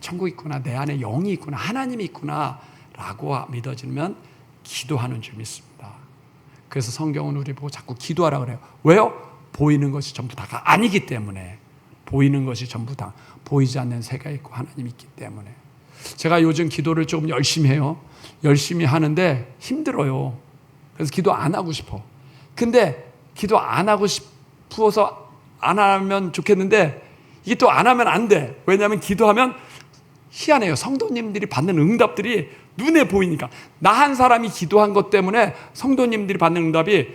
천국 있구나, 내 안에 영이 있구나, 하나님이 있구나 라고 믿어지면 기도하는 줄 믿습니다. 그래서 성경은 우리 보고 자꾸 기도하라 그래요. 왜요? 보이는 것이 전부 다가 아니기 때문에. 보이는 것이 전부 다 보이지 않는 새가 있고 하나님이 있기 때문에. 제가 요즘 기도를 조금 열심히 해요. 열심히 하는데 힘들어요. 그래서 기도 안 하고 싶어. 근데 기도 안 하고 싶어서 안 하면 좋겠는데 이게 또 안 하면 안 돼. 왜냐하면 기도하면 희한해요. 성도님들이 받는 응답들이 눈에 보이니까. 나 한 사람이 기도한 것 때문에 성도님들이 받는 응답이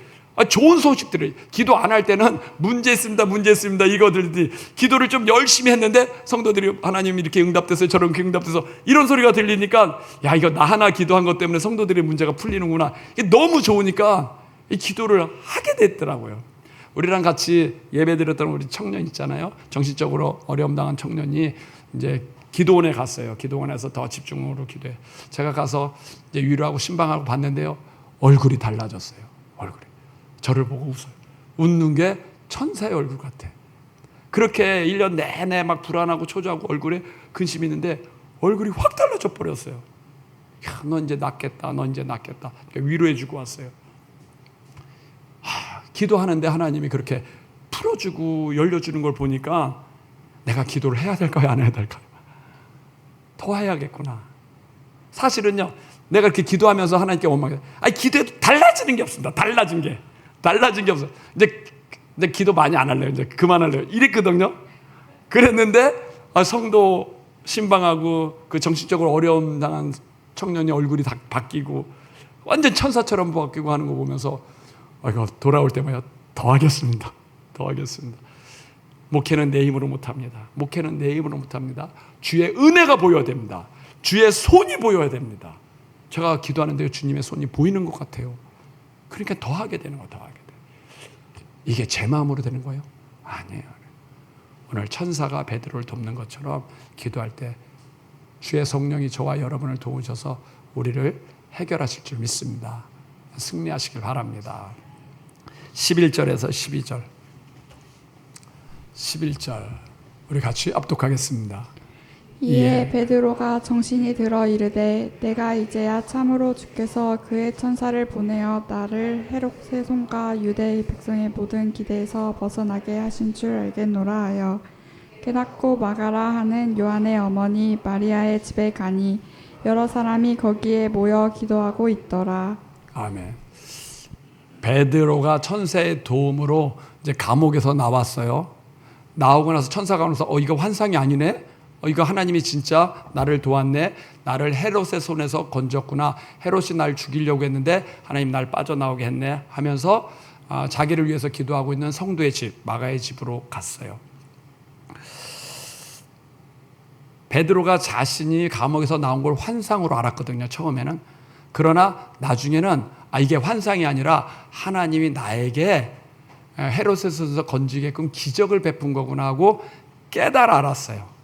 좋은 소식들을. 기도 안 할 때는 문제 있습니다 이거들이 기도를 좀 열심히 했는데 성도들이 하나님 이렇게 응답돼서 저런 응답돼서 이런 소리가 들리니까 야 이거 나 하나 기도한 것 때문에 성도들의 문제가 풀리는구나. 이게 너무 좋으니까 이 기도를 하게 됐더라고요. 우리랑 같이 예배드렸던 우리 청년 있잖아요. 정신적으로 어려움 당한 청년이 이제 기도원에 갔어요. 기도원에서 더 집중으로 기도해. 제가 가서 이제 위로하고 신방하고 봤는데요. 얼굴이 달라졌어요. 얼굴이. 저를 보고 웃어요. 웃는 게 천사의 얼굴 같아. 그렇게 1년 내내 막 불안하고 초조하고 얼굴에 근심이 있는데 얼굴이 확 달라져 버렸어요. 야, 너 이제 낫겠다. 너 이제 낫겠다. 위로해 주고 왔어요. 기도하는데 하나님이 그렇게 풀어주고 열려주는 걸 보니까 내가 기도를 해야 될까요? 안 해야 될까요? 더 해야겠구나. 사실은요, 내가 이렇게 기도하면서 하나님께 원망해요. 기도해도 달라지는 게 없습니다. 달라진 게 없어요. 이제 기도 많이 안 할래요. 이제 그만할래요. 이랬거든요. 그랬는데, 성도 신방하고 그 정신적으로 어려움 당한 청년이 얼굴이 다 바뀌고 완전 천사처럼 바뀌고 하는 거 보면서 이거 돌아올 때마다 더 하겠습니다. 목회는 내 힘으로 못합니다. 주의 은혜가 보여야 됩니다. 주의 손이 보여야 됩니다. 제가 기도하는데 주님의 손이 보이는 것 같아요. 그러니까 더 하게 되는 거예요. 이게 제 마음으로 되는 거예요? 아니에요. 오늘 천사가 베드로를 돕는 것처럼 기도할 때 주의 성령이 저와 여러분을 도우셔서 우리를 해결하실 줄 믿습니다. 승리하시길 바랍니다. 11절에서 12절. 11절 우리 같이 압독하겠습니다. 이에 베드로가 정신이 들어 이르되 내가 이제야 참으로 주께서 그의 천사를 보내어 나를 헤롯의 손과 유대 백성의 모든 기대에서 벗어나게 하신 줄 알겠노라 하여 깨닫고 마가라 하는 요한의 어머니 마리아의 집에 가니 여러 사람이 거기에 모여 기도하고 있더라. 아멘. 베드로가 천사의 도움으로 이제 감옥에서 나왔어요. 나오고 나서 천사가 오면서 이거 환상이 아니네. 이거 하나님이 진짜 나를 도왔네. 나를 헤롯의 손에서 건졌구나. 헤롯이 날 죽이려고 했는데 하나님 날 빠져나오게 했네 하면서 자기를 위해서 기도하고 있는 성도의 집, 마가의 집으로 갔어요. 베드로가 자신이 감옥에서 나온 걸 환상으로 알았거든요, 처음에는. 그러나 나중에는 이게 환상이 아니라 하나님이 나에게 헤롯의 손에서 건지게끔 기적을 베푼 거구나 하고 깨달아 알았어요.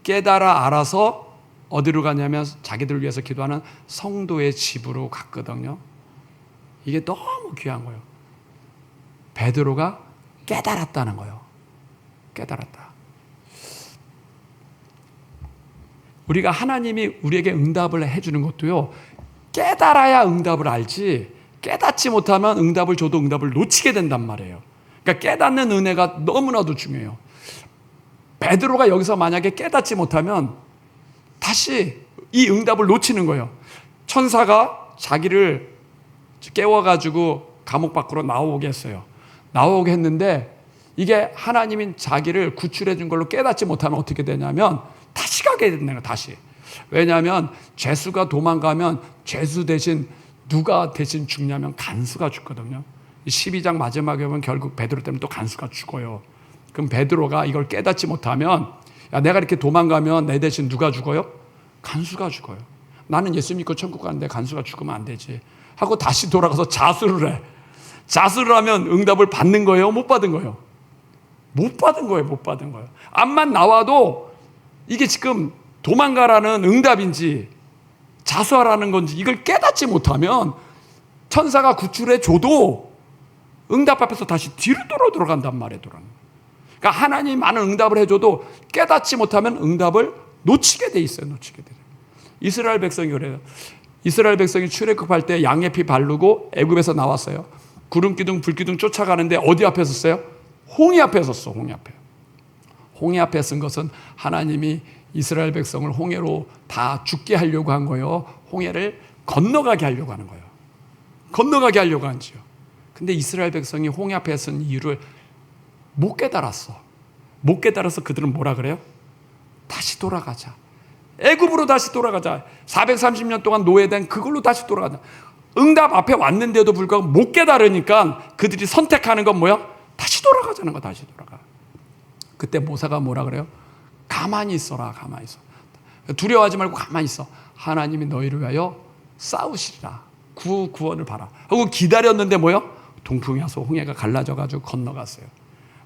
깨달아 알아서 어디로 가냐면 자기들을 위해서 기도하는 성도의 집으로 갔거든요. 이게 너무 귀한 거예요. 베드로가 깨달았다는 거예요. 깨달았다. 우리가 하나님이 우리에게 응답을 해주는 것도요, 깨달아야 응답을 알지, 깨닫지 못하면 응답을 줘도 응답을 놓치게 된단 말이에요. 그러니까 깨닫는 은혜가 너무나도 중요해요. 베드로가 여기서 만약에 깨닫지 못하면 다시 이 응답을 놓치는 거예요. 천사가 자기를 깨워가지고 감옥 밖으로 나오게 했어요. 나오게 했는데 이게 하나님이 자기를 구출해 준 걸로 깨닫지 못하면 어떻게 되냐면 다시 가게 되는 거예요. 다시. 왜냐하면 죄수가 도망가면 죄수 대신 누가 대신 죽냐면 간수가 죽거든요. 12장 마지막에 보면 결국 베드로 때문에 또 간수가 죽어요. 그럼 베드로가 이걸 깨닫지 못하면 내가 이렇게 도망가면 내 대신 누가 죽어요? 간수가 죽어요. 나는 예수 믿고 천국 가는데 간수가 죽으면 안 되지 하고 다시 돌아가서 자수를 해. 자수를 하면 응답을 받는 거예요? 못 받은 거예요? 못 받은 거예요. 못 받은 거예요. 암만 나와도 이게 지금 도망가라는 응답인지 자수하라는 건지 이걸 깨닫지 못하면 천사가 구출해 줘도 응답 앞에서 다시 뒤로 돌아간단 말이에요. 그러니까 하나님 많은 응답을 해줘도 깨닫지 못하면 응답을 놓치게 돼 있어요. 놓치게 돼요. 이스라엘 백성이 그래요. 이스라엘 백성이 출애굽할 때 양의 피 바르고 애굽에서 나왔어요. 구름 기둥 불 기둥 쫓아가는데 어디 앞에 섰어요? 홍해 앞에 섰어. 홍해 앞에. 홍해 앞에 쓴 것은 하나님이 이스라엘 백성을 홍해로 다 죽게 하려고 한 거예요. 홍해를 건너가게 하려고 하는 거예요. 건너가게 하려고 한지요. 근데 이스라엘 백성이 홍해 앞에 쓴 이유를 못 깨달았어. 못 깨달아서 그들은 뭐라 그래요? 다시 돌아가자. 애굽으로 다시 돌아가자. 430년 동안 노예된 그걸로 다시 돌아가자. 응답 앞에 왔는데도 불구하고 못 깨달으니까 그들이 선택하는 건 뭐야? 다시 돌아가자는 거. 다시 돌아가. 그때 모사가 뭐라 그래요? 가만히 있어라. 가만히 있어. 두려워하지 말고 가만히 있어. 하나님이 너희를 위하여 싸우시리라. 구원을 봐라 하고 기다렸는데 뭐요? 동풍이 와서 홍해가 갈라져가지고 건너갔어요.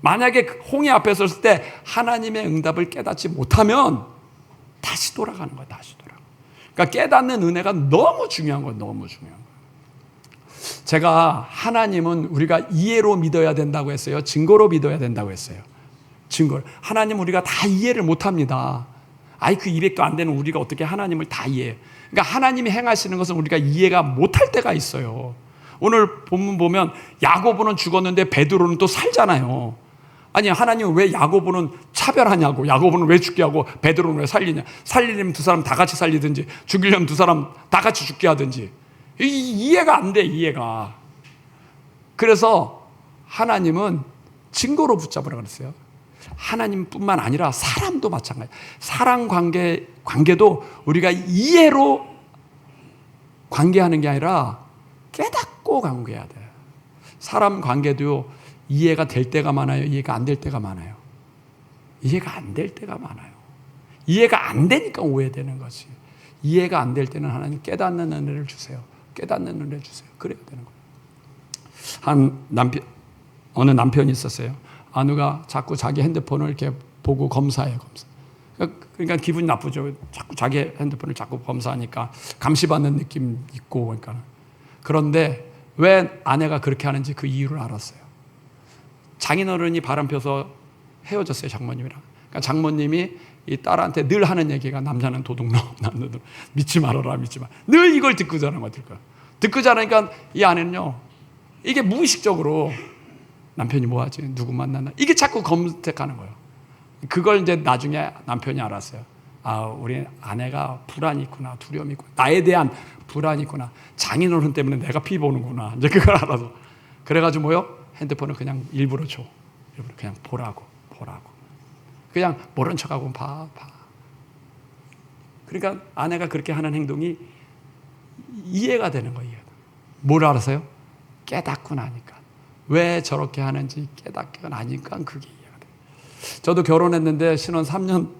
만약에 홍해 앞에 섰을 때 하나님의 응답을 깨닫지 못하면 다시 돌아가는 거예요. 다시 돌아가. 그러니까 깨닫는 은혜가 너무 중요한 거예요. 너무 중요한 거예요. 제가 하나님은 우리가 이해로 믿어야 된다고 했어요. 증거로 믿어야 된다고 했어요. 증거. 하나님 우리가 다 이해를 못합니다. 그 200도 안 되는 우리가 어떻게 하나님을 다 이해해요. 그러니까 하나님이 행하시는 것은 우리가 이해가 못할 때가 있어요. 오늘 본문 보면 야고보는 죽었는데 베드로는 또 살잖아요. 아니 하나님은 왜 야고보는 차별하냐고, 야고보는 왜 죽게 하고 베드로는 왜 살리냐. 살리려면 두 사람 다 같이 살리든지 죽이려면 두 사람 다 같이 죽게 하든지. 이해가 안 돼. 이해가. 그래서 하나님은 증거로 붙잡으라 그랬어요. 하나님뿐만 아니라 사람도 마찬가지. 사람 관계도 우리가 이해로 관계하는 게 아니라 깨닫고 관계해야 돼요. 사람 관계도요, 이해가 될 때가 많아요. 이해가 안 될 때가 많아요. 이해가 안 될 때가 많아요. 이해가 안 되니까 오해되는 거지. 이해가 안 될 때는 하나님 깨닫는 은혜를 주세요. 깨닫는 은혜를 주세요. 그래야 되는 거예요. 한 어느 남편이 있었어요. 아내가 자꾸 자기 핸드폰을 이렇게 보고 검사해요. 그러니까 기분이 나쁘죠. 자꾸 자기 핸드폰을 자꾸 검사하니까 감시받는 느낌 있고 그러니까. 그런데 왜 아내가 그렇게 하는지 그 이유를 알았어요. 장인어른이 바람펴서 헤어졌어요, 장모님이랑. 그러니까 장모님이 이 딸한테 늘 하는 얘기가 남자는 도둑놈, 남자는 믿지 말아라, 믿지 마. 늘 이걸 듣고 자는 거야. 듣고 자라니까 이 아내는요, 이게 무의식적으로 남편이 뭐 하지? 누구 만나나? 이게 자꾸 검색하는 거예요. 그걸 이제 나중에 남편이 알았어요. 아, 우리 아내가 불안이 있구나, 두려움이 있구나. 나에 대한 불안이 있구나. 장인어른 때문에 내가 피 보는구나. 이제 그걸 알아서. 그래가지고 뭐요? 핸드폰을 그냥 일부러 줘. 일부러 그냥 보라고. 그냥 모른 척하고 봐. 그러니까 아내가 그렇게 하는 행동이 이해가 되는 거예요. 뭘 알아서요? 깨닫고 나니까. 왜 저렇게 하는지 깨닫고 나니까 그게 이해가 돼요. 저도 결혼했는데 신혼 3년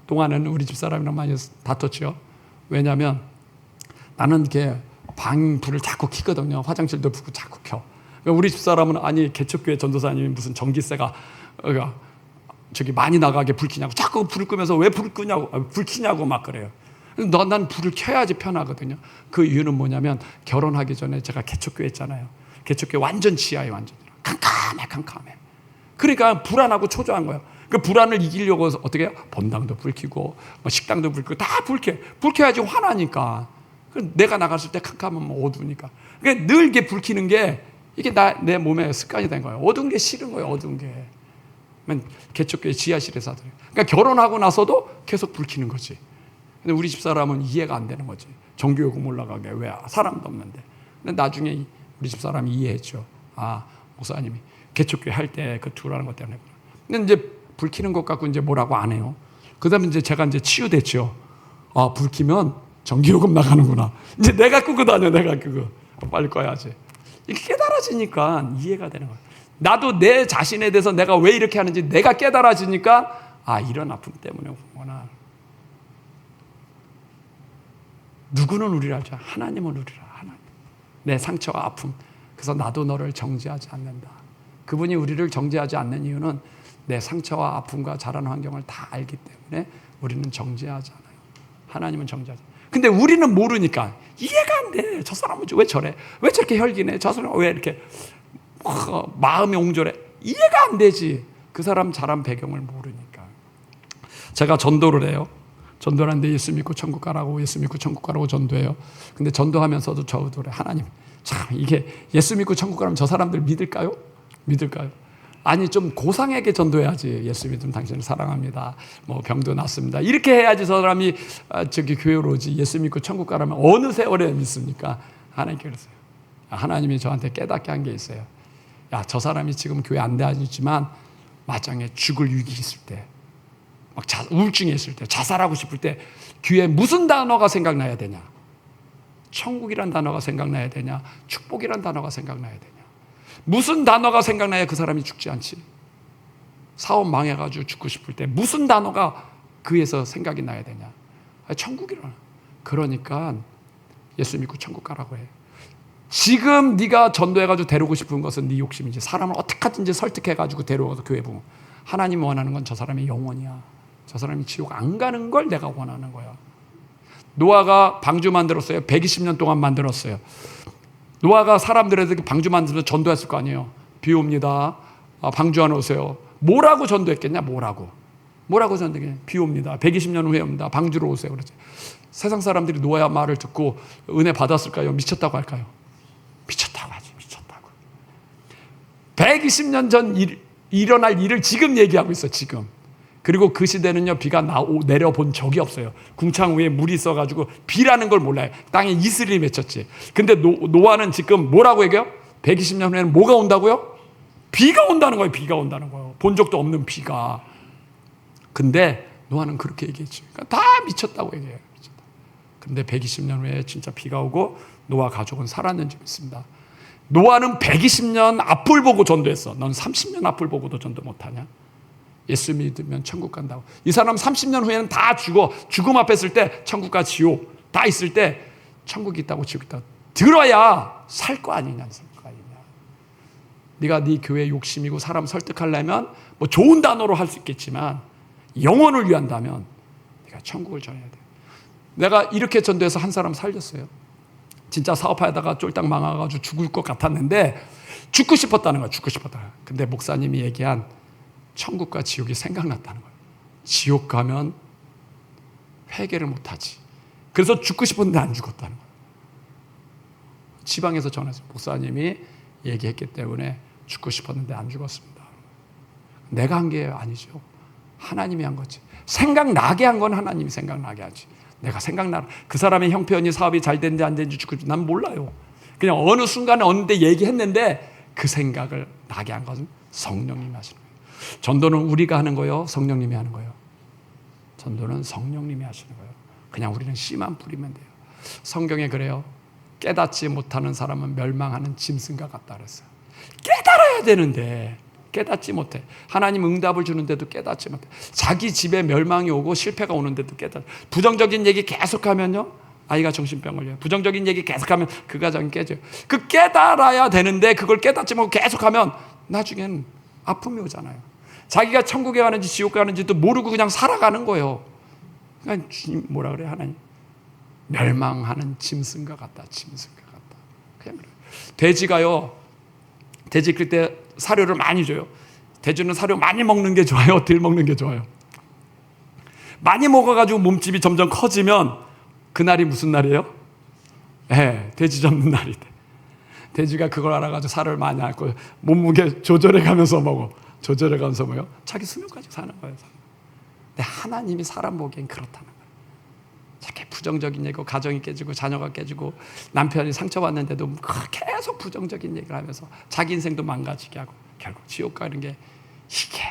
동안은 우리 집사람이랑 많이 다퉜죠. 왜냐하면 나는 이렇게 방 불을 자꾸 켜거든요. 화장실도 불 자꾸 켜. 그러니까 우리 집사람은 아니 개척교회 전도사님이 무슨 전기세가 저기 많이 나가게 불 켜냐고 자꾸 불을 끄면서 왜 불을 끄냐고 불 켜냐고 막 그래요. 난 불을 켜야지 편하거든요. 그 이유는 뭐냐면 결혼하기 전에 제가 개척교회 했잖아요. 개척교회 완전 지하에 완전 캄캄해. 그러니까 불안하고 초조한 거예요. 그 불안을 이기려고 어떻게 해요? 본당도 불 켜고 뭐 식당도 불 켜고 다 불 켜야지 화나니까. 내가 나갔을 때 캄캄하면 어두우니까. 그러니까 늘 이게 불 켜는 게 이게 내 몸에 습관이 된 거예요. 어두운 게 싫은 거예요. 어두운 게. 개척교회 지하실에서 하더래요. 그러니까 결혼하고 나서도 계속 불 켜는 거지. 근데 우리 집사람은 이해가 안 되는 거지. 전기요금 올라가게 왜 사람도 없는데. 근데 나중에 우리 집사람이 이해했죠. 아, 목사님이 개척교회 할 때 그 두라는 것 때문에. 근데 이제 불 켜는 것 갖고 이제 뭐라고 안 해요. 그다음에 이제 제가 이제 치유됐죠. 아, 불 켜면 전기요금 나가는구나. 이제 내가 끄고 다녀. 내가 그거 빨리 꺼야지. 이게 깨달아지니까 이해가 되는 거예요. 나도 내 자신에 대해서 내가 왜 이렇게 하는지 내가 깨달아지니까 아, 이런 아픔 때문에 그렇구나. 누구는 우리를 알죠? 하나님은 우리를 알아. 하나님. 내 상처와 아픔. 그래서 나도 너를 정죄하지 않는다. 그분이 우리를 정죄하지 않는 이유는 내 상처와 아픔과 자라는 환경을 다 알기 때문에 우리는 정죄하지 않아요. 하나님은 정죄하지 않아요. 근데 우리는 모르니까 이해가 안 돼. 저 사람은 왜 저래? 왜 저렇게 혈기네? 저 사람은 왜 이렇게 마음이 옹졸해? 이해가 안 되지. 그 사람 자란 배경을 모르니까. 제가 전도를 해요. 전도를 하는데 예수 믿고 천국 가라고 예수 믿고 천국 가라고 전도해요. 근데 전도하면서도 저도 그래. 하나님, 참 이게 예수 믿고 천국 가라면 저 사람들 믿을까요? 아니 좀 고상하게 전도해야지. 예수 믿으면 당신을 사랑합니다. 뭐 병도 낫습니다. 이렇게 해야지 저 사람이 저기 교회로 오지. 예수 믿고 천국 가라면 어느 세월에 믿습니까? 하나님께 그랬어요. 하나님이 저한테 깨닫게 한 게 있어요. 야, 저 사람이 지금 교회 안 다니지만 마땅히 죽을 위기 있을 때, 막 우울증이 있을 때, 자살하고 싶을 때 귀에 무슨 단어가 생각나야 되냐? 천국이란 단어가 생각나야 되냐? 축복이란 단어가 생각나야 되냐? 무슨 단어가 생각나야 그 사람이 죽지 않지? 사업 망해가지고 죽고 싶을 때 무슨 단어가 그에서 생각이 나야 되냐? 천국이란. 그러니까 예수 믿고 천국 가라고 해. 지금 네가 전도해가지고 데려오고 싶은 것은 네 욕심이지. 사람을 어떻게 하든지 설득해가지고 데려와서 교회 보면 하나님이 원하는 건 저 사람의 영혼이야. 저 사람이 지옥 안 가는 걸 내가 원하는 거야. 노아가 방주 만들었어요. 120년 동안 만들었어요. 노아가 사람들에게 방주 만들어서 전도했을 거 아니에요. 비 옵니다. 방주 안에 오세요. 뭐라고 전도했겠냐? 뭐라고 전도했겠냐? 비 옵니다. 120년 후에 옵니다. 방주로 오세요. 그러지. 세상 사람들이 노아의 말을 듣고 은혜 받았을까요? 미쳤다고 할까요? 미쳤다고 하지. 미쳤다고. 120년 전 일어날 일을 지금 얘기하고 있어. 지금. 그리고 그 시대는요, 비가 내려본 적이 없어요. 궁창 위에 물이 있어가지고 비라는 걸 몰라요. 땅에 이슬이 맺혔지. 근데 노아는 지금 뭐라고 얘기해요? 120년 후에는 뭐가 온다고요? 비가 온다는 거예요. 비가 온다는 거예요. 본 적도 없는 비가. 근데 노아는 그렇게 얘기했지. 그러니까 다 미쳤다고 얘기해요. 미쳤다. 근데 120년 후에 진짜 비가 오고 노아 가족은 살았는지 믿습니다. 노아는 120년 앞을 보고 전도했어. 넌 30년 앞을 보고도 전도 못하냐? 예수 믿으면 천국 간다고. 이 사람 30년 후에는 다 죽어. 죽음 앞에 있을 때 천국과 지옥 다 있을 때 천국이 있다고 지옥이 있다고 들어야 살 거 아니냐. 살 거 아니냐. 네가 네 교회 욕심이고 사람 설득하려면 뭐 좋은 단어로 할 수 있겠지만 영혼을 위한다면 네가 천국을 전해야 돼. 내가 이렇게 전도해서 한 사람 살렸어요. 진짜 사업하다가 쫄딱 망해가지고 죽을 것 같았는데 죽고 싶었다는 거야. 죽고 싶었다. 근데 목사님이 얘기한 천국과 지옥이 생각났다는 거예요. 지옥 가면 회개를 못하지. 그래서 죽고 싶었는데 안 죽었다는 거예요. 지방에서 전해서 목사님이 얘기했기 때문에 죽고 싶었는데 안 죽었습니다. 내가 한 게 아니죠. 하나님이 한 거지. 생각나게 한 건 하나님이 생각나게 하지. 내가 생각나. 그 사람의 형편이 사업이 잘 됐는지 안 됐는지 죽고 난 몰라요. 그냥 어느 순간에 어느 때 얘기했는데 그 생각을 나게 한 것은 성령님이 하시는 거예요. 전도는 우리가 하는 거예요? 성령님이 하는 거예요? 전도는 성령님이 하시는 거예요. 그냥 우리는 씨만 뿌리면 돼요. 성경에 그래요. 깨닫지 못하는 사람은 멸망하는 짐승과 같다 그랬어요. 깨달아야 되는데 깨닫지 못해. 하나님 응답을 주는데도 깨닫지 못해. 자기 집에 멸망이 오고 실패가 오는데도 부정적인 얘기 계속하면요 아이가 정신병 걸려요. 부정적인 얘기 계속하면 그 가정이 깨져요. 그 깨달아야 되는데 그걸 깨닫지 못하고 계속하면 나중엔 아픔이 오잖아요. 자기가 천국에 가는지 지옥 가는지도 모르고 그냥 살아가는 거예요. 그러니까 주님 뭐라 그래요? 하나님 멸망하는 짐승과 같다. 짐승과 같다. 그냥 그래요. 돼지가요. 돼지 클 때 사료를 많이 줘요. 돼지는 사료 많이 먹는 게 좋아요? 덜 먹는 게 좋아요? 많이 먹어가지고 몸집이 점점 커지면 그날이 무슨 날이에요? 네, 돼지 잡는 날이 돼. 돼지가 그걸 알아가지고 살을 많이 앓고 몸무게 조절해가면서 먹어. 조절해가면서 뭐요? 자기 수명까지 사는 거예요. 근데 하나님이 사람 보기엔 그렇다는 거예요. 자기 부정적인 얘기고 가정이 깨지고 자녀가 깨지고 남편이 상처받는데도 계속 부정적인 얘기를 하면서 자기 인생도 망가지게 하고 결국 지옥 가는 게 이게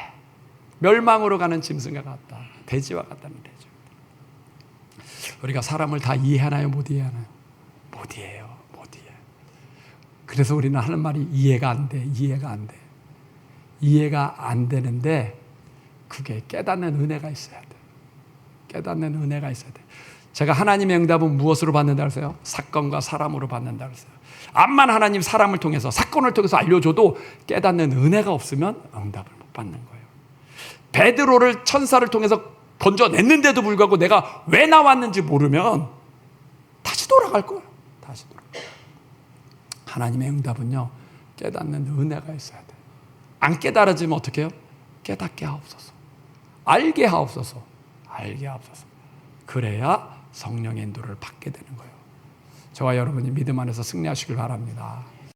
멸망으로 가는 짐승과 같다. 돼지와 같다는 거죠. 우리가 사람을 다 이해하나요? 못 이해하나요? 못 이해해요. 못 이해해요. 그래서 우리는 하는 말이 이해가 안 돼. 이해가 안 돼. 이해가 안 되는데 그게 깨닫는 은혜가 있어야 돼. 깨닫는 은혜가 있어야 돼. 제가 하나님의 응답은 무엇으로 받는다 그랬어요? 사건과 사람으로 받는다 그랬어요. 암만 하나님 사람을 통해서 사건을 통해서 알려줘도 깨닫는 은혜가 없으면 응답을 못 받는 거예요. 베드로를 천사를 통해서 건져냈는데도 불구하고 내가 왜 나왔는지 모르면 다시 돌아갈 거예요. 다시 돌아갈 거예요. 하나님의 응답은요 깨닫는 은혜가 있어야 돼요. 안 깨달아지면 어떻게 해요? 깨닫게 하옵소서. 알게 하옵소서. 알게 하옵소서. 그래야 성령의 인도를 받게 되는 거예요. 저와 여러분이 믿음 안에서 승리하시길 바랍니다.